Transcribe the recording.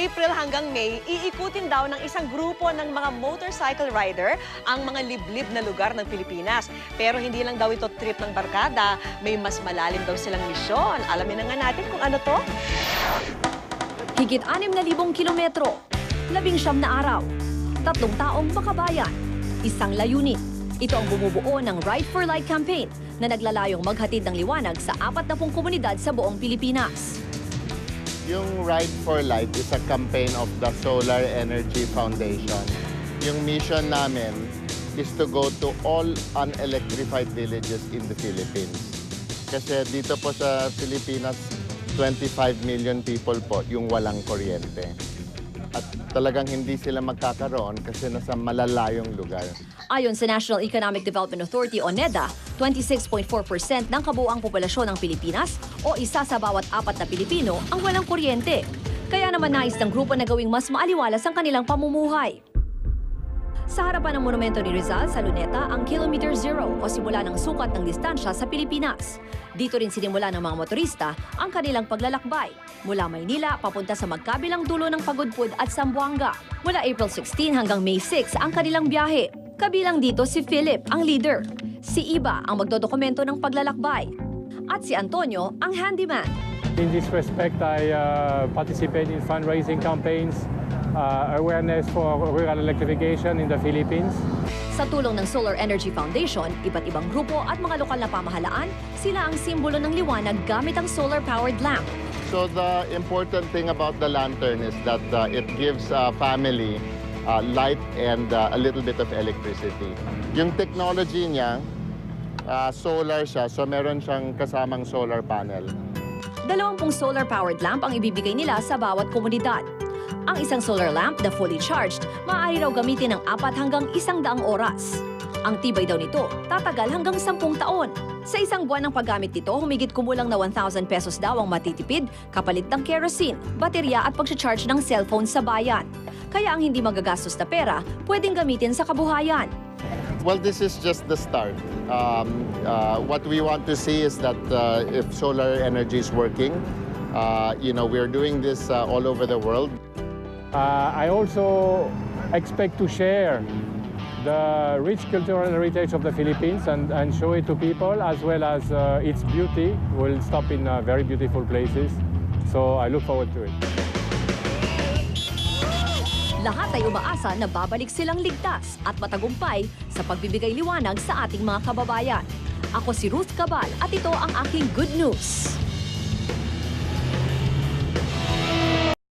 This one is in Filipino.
April hanggang May, iikutin daw ng isang grupo ng mga motorcycle rider ang mga liblib na lugar ng Pilipinas. Pero hindi lang daw ito trip ng barkada, may mas malalim daw silang misyon. Alamin na nga natin kung ano to. Higit 6,000 kilometro, 19 na araw, 3 taong makabayan, isang layunin. Ito ang bumubuo ng Ride for Light campaign na naglalayong maghatid ng liwanag sa 40 komunidad sa buong Pilipinas. Yung Ride for Light is a campaign of the Solar Energy Foundation. Yung mission namin is to go to all unelectrified villages in the Philippines. Kasi dito po sa Pilipinas, 25 million people po yung walang kuryente. At talagang hindi sila magkakaroon kasi nasa malalayong lugar. Ayon sa National Economic Development Authority o NEDA, 26.4% ng kabuuang populasyon ng Pilipinas o isa sa bawat 4 na Pilipino ang walang kuryente. Kaya naman nais ng grupo na gawing mas maaliwalas ang kanilang pamumuhay. Sa harapan ng monumento ni Rizal sa Luneta ang Kilometer Zero o simula ng sukat ng distansya sa Pilipinas. Dito rin sinimula ng mga motorista ang kanilang paglalakbay mula Maynila papunta sa magkabilang dulo ng Pagudpud at Zamboanga. Mula April 16 hanggang May 6 ang kanilang biyahe. Kabilang dito si Philip, ang leader. Si Iba ang magdodokumento ng paglalakbay. At si Antonio, ang handyman. In this respect, I participate in fundraising campaigns, awareness for rural electrification in the Philippines. Sa tulong ng Solar Energy Foundation, iba't ibang grupo at mga lokal na pamahalaan, sila ang simbolo ng liwanag gamit ang solar-powered lamp. So the important thing about the lantern is that it gives a family light and a little bit of electricity. Yung technology niya, solar siya, so meron siyang kasamang solar panel. 20 solar-powered lamp ang ibibigay nila sa bawat komunidad. Ang isang solar lamp na fully charged, maaari raw gamitin ng 4 hanggang 100 oras. Ang tibay daw nito, tatagal hanggang 10 taon. Sa isang buwan ng paggamit nito, humigit kumulang na 1,000 pesos daw ang matitipid kapalit ng kerosene, baterya at pag-charge ng cellphone sa bayan. Kaya ang hindi magagastos na pera, pwedeng gamitin sa kabuhayan. Well, this is just the start. What we want to see is that if solar energy is working, we're doing this all over the world. I also expect to share the rich cultural heritage of the Philippines and show it to people, as well as its beauty. We'll stop in very beautiful places, so I look forward to it. Lahat ay umaasa na babalik silang ligtas at matagumpay sa pagbibigay liwanag sa ating mga kababayan. Ako si Ruth Cabal at ito ang aking good news.